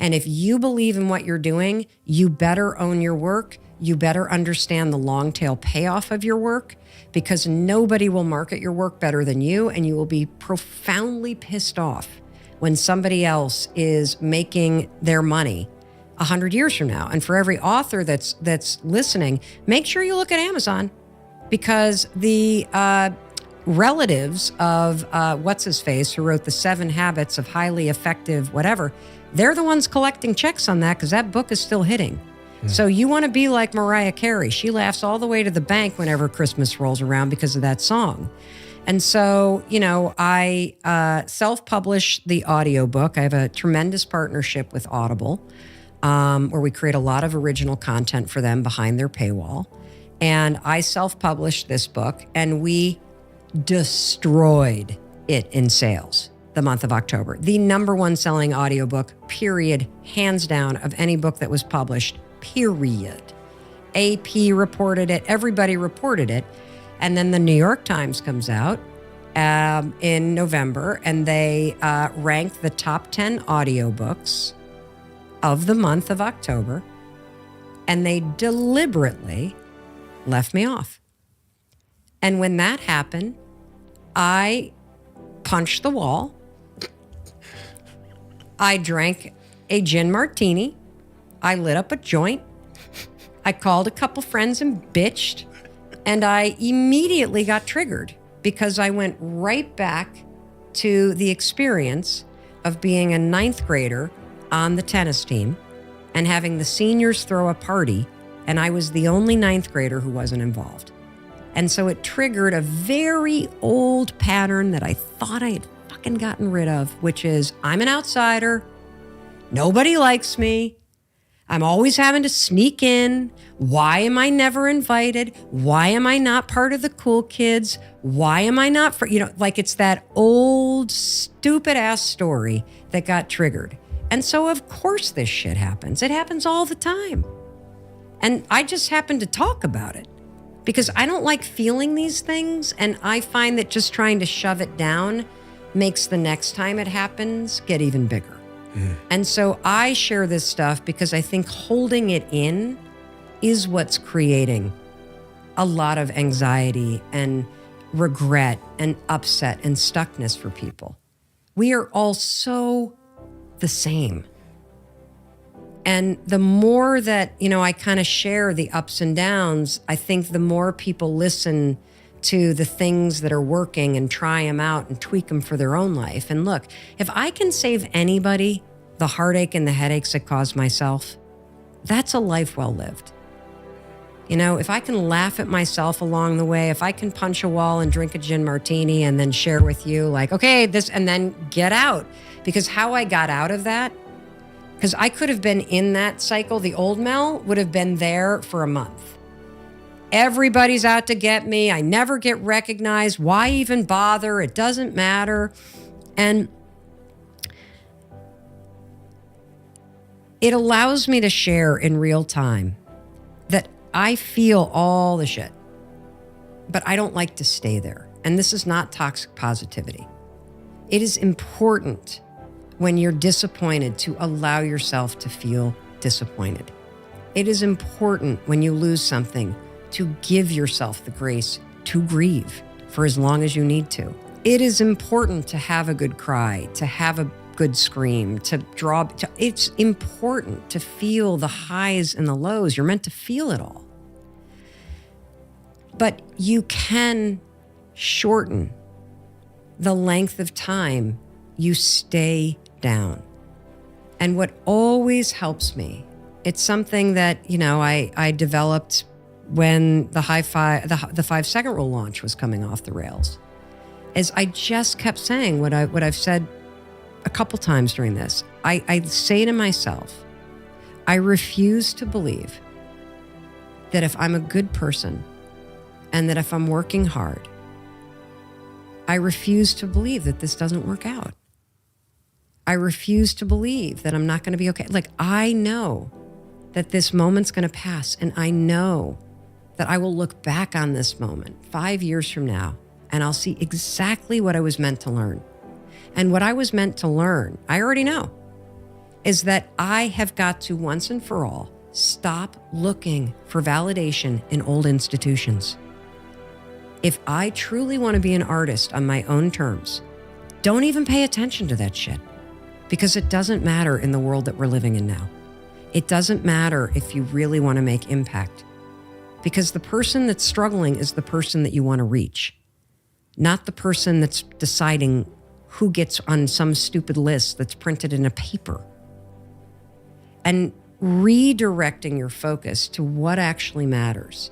And if you believe in what you're doing, you better own your work. You better understand the long tail payoff of your work, because nobody will market your work better than you, and you will be profoundly pissed off when somebody else is making their money 100 years from now. And for every author that's listening, make sure you look at Amazon, because the relatives of what's-his-face, who wrote the 7 Habits of Highly Effective whatever, they're the ones collecting checks on that, because that book is still hitting. So you want to be like Mariah Carey. She laughs all the way to the bank whenever Christmas rolls around because of that song. And so, I self-publish the audiobook. I have a tremendous partnership with Audible, where we create a lot of original content for them behind their paywall. And I self-published this book, and we destroyed it in sales the month of October. The #1 selling audiobook, period, hands down, of any book that was published, period. AP reported it. Everybody reported it. And then the New York Times comes out in November, and they ranked the top 10 audiobooks of the month of October, and they deliberately left me off. And when that happened, I punched the wall. I drank a gin martini. I lit up a joint. I called a couple friends and bitched. And I immediately got triggered, because I went right back to the experience of being a 9th grader on the tennis team and having the seniors throw a party, and I was the only 9th grader who wasn't involved. And so it triggered a very old pattern that I thought I had fucking gotten rid of, which is, I'm an outsider. Nobody likes me. I'm always having to sneak in. Why am I never invited? Why am I not part of the cool kids? Why am I not, it's that old stupid ass story that got triggered. And so of course this shit happens. It happens all the time. And I just happen to talk about it because I don't like feeling these things. And I find that just trying to shove it down makes the next time it happens get even bigger. And so I share this stuff because I think holding it in is what's creating a lot of anxiety and regret and upset and stuckness for people. We are all so the same. And the more that, I kind of share the ups and downs, I think the more people listen to the things that are working and try them out and tweak them for their own life. And look, if I can save anybody the heartache and the headaches I caused myself, that's a life well lived. If I can laugh at myself along the way, if I can punch a wall and drink a gin martini and then share with you like, okay, this, and then get out. Because how I got out of that, because I could have been in that cycle, the old Mel would have been there for a month. Everybody's out to get me. I never get recognized. Why even bother? It doesn't matter. And it allows me to share in real time that I feel all the shit, but I don't like to stay there. And this is not toxic positivity. It is important when you're disappointed to allow yourself to feel disappointed. It is important when you lose something to give yourself the grace to grieve for as long as you need to. It is important to have a good cry, to have a good scream, it's important to feel the highs and the lows. You're meant to feel it all. But you can shorten the length of time you stay down. And what always helps me, it's something that, I developed when the 5-second rule launch was coming off the rails, is I just kept saying what I've said a couple times during this. I say to myself, I refuse to believe that if I'm a good person and that if I'm working hard, I refuse to believe that this doesn't work out. I refuse to believe that I'm not going to be okay. Like, I know that this moment's going to pass, and I know that I will look back on this moment 5 years from now, and I'll see exactly what I was meant to learn. And what I was meant to learn, I already know. is that I have got to once and for all stop looking for validation in old institutions. If I truly want to be an artist on my own terms, don't even pay attention to that shit, because it doesn't matter in the world that we're living in now. It doesn't matter if you really want to make impact, because the person that's struggling is the person that you want to reach, not the person that's deciding who gets on some stupid list that's printed in a paper. And redirecting your focus to what actually matters.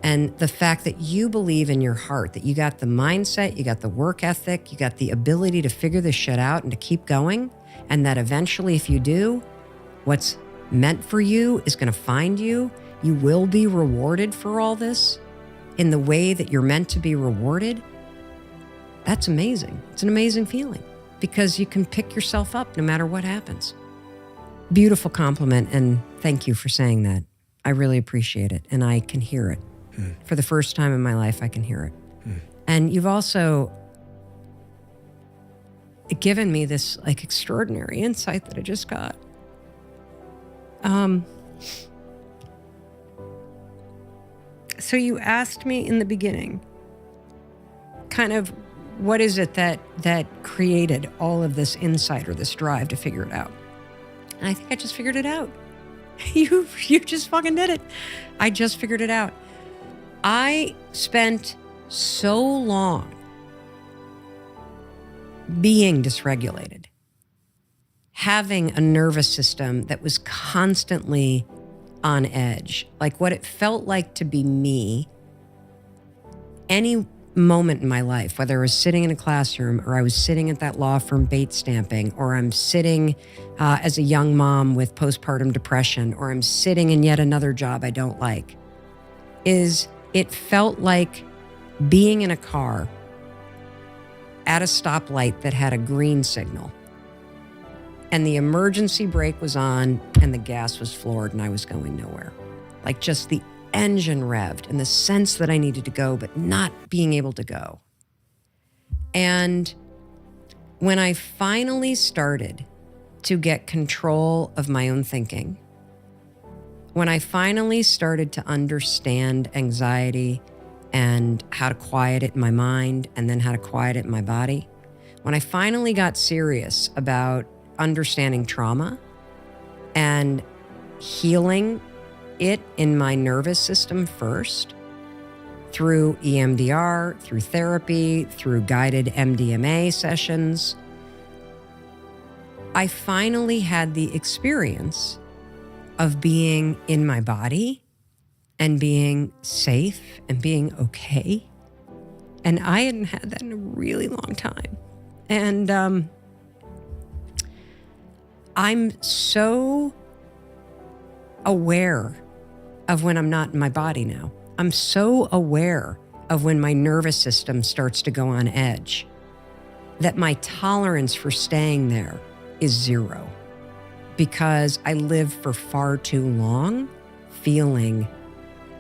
And the fact that you believe in your heart, that you got the mindset, you got the work ethic, you got the ability to figure this shit out and to keep going. And that eventually, if you do, what's meant for you is going to find you. You will be rewarded for all this in the way that you're meant to be rewarded. That's amazing. It's an amazing feeling because you can pick yourself up no matter what happens. Beautiful compliment, and thank you for saying that. I really appreciate it, and I can hear it. For the first time in my life, I can hear it. And you've also given me this like extraordinary insight that I just got. So you asked me in the beginning, kind of, what is it that created all of this insight or this drive to figure it out? And I think I just figured it out. You just fucking did it. I just figured it out. I spent so long being dysregulated, having a nervous system that was constantly on edge, like what it felt like to be me any moment in my life, whether I was sitting in a classroom or I was sitting at that law firm bait stamping, or I'm sitting as a young mom with postpartum depression, or I'm sitting in yet another job I don't like, is it felt like being in a car at a stoplight that had a green signal and the emergency brake was on and the gas was floored and I was going nowhere. Like just the engine revved and the sense that I needed to go, but not being able to go. And when I finally started to get control of my own thinking, when I finally started to understand anxiety and how to quiet it in my mind and then how to quiet it in my body, when I finally got serious about understanding trauma and healing it in my nervous system first, through EMDR, through therapy, through guided MDMA sessions, I finally had the experience of being in my body and being safe and being okay. And I hadn't had that in a really long time. And I'm so aware of when I'm not in my body now. I'm so aware of when my nervous system starts to go on edge that my tolerance for staying there is zero, because I lived for far too long feeling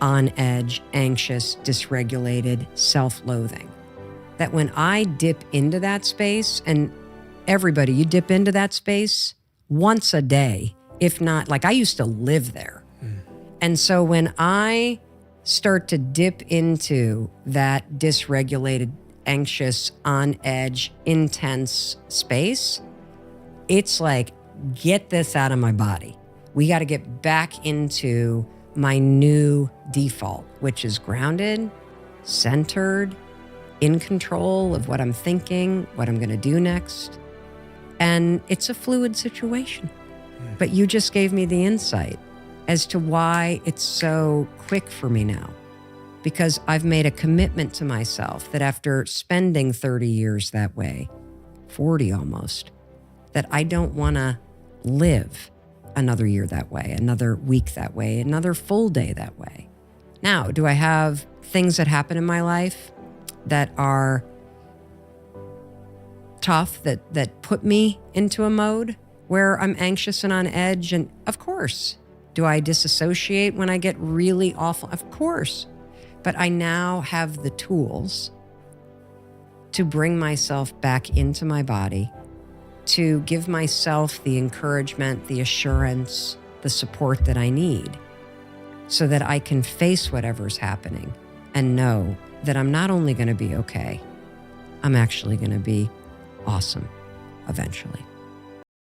on edge, anxious, dysregulated, self-loathing. That when I dip into that space, and everybody, you dip into that space once a day, if not, like I used to live there. And so when I start to dip into that dysregulated, anxious, on edge, intense space, it's like, get this out of my body. We got to get back into my new default, which is grounded, centered, in control of what I'm thinking, what I'm going to do next. And it's a fluid situation. But you just gave me the insight as to why it's so quick for me now. Because I've made a commitment to myself that after spending 30 years that way, 40 almost, that I don't want to live another year that way, another week that way, another full day that way. Now, do I have things that happen in my life that are tough, that put me into a mode where I'm anxious and on edge? And of course. Do I disassociate when I get really awful? Of course. But I now have the tools to bring myself back into my body to give myself the encouragement, the assurance, the support that I need so that I can face whatever's happening and know that I'm not only going to be okay, I'm actually going to be awesome eventually.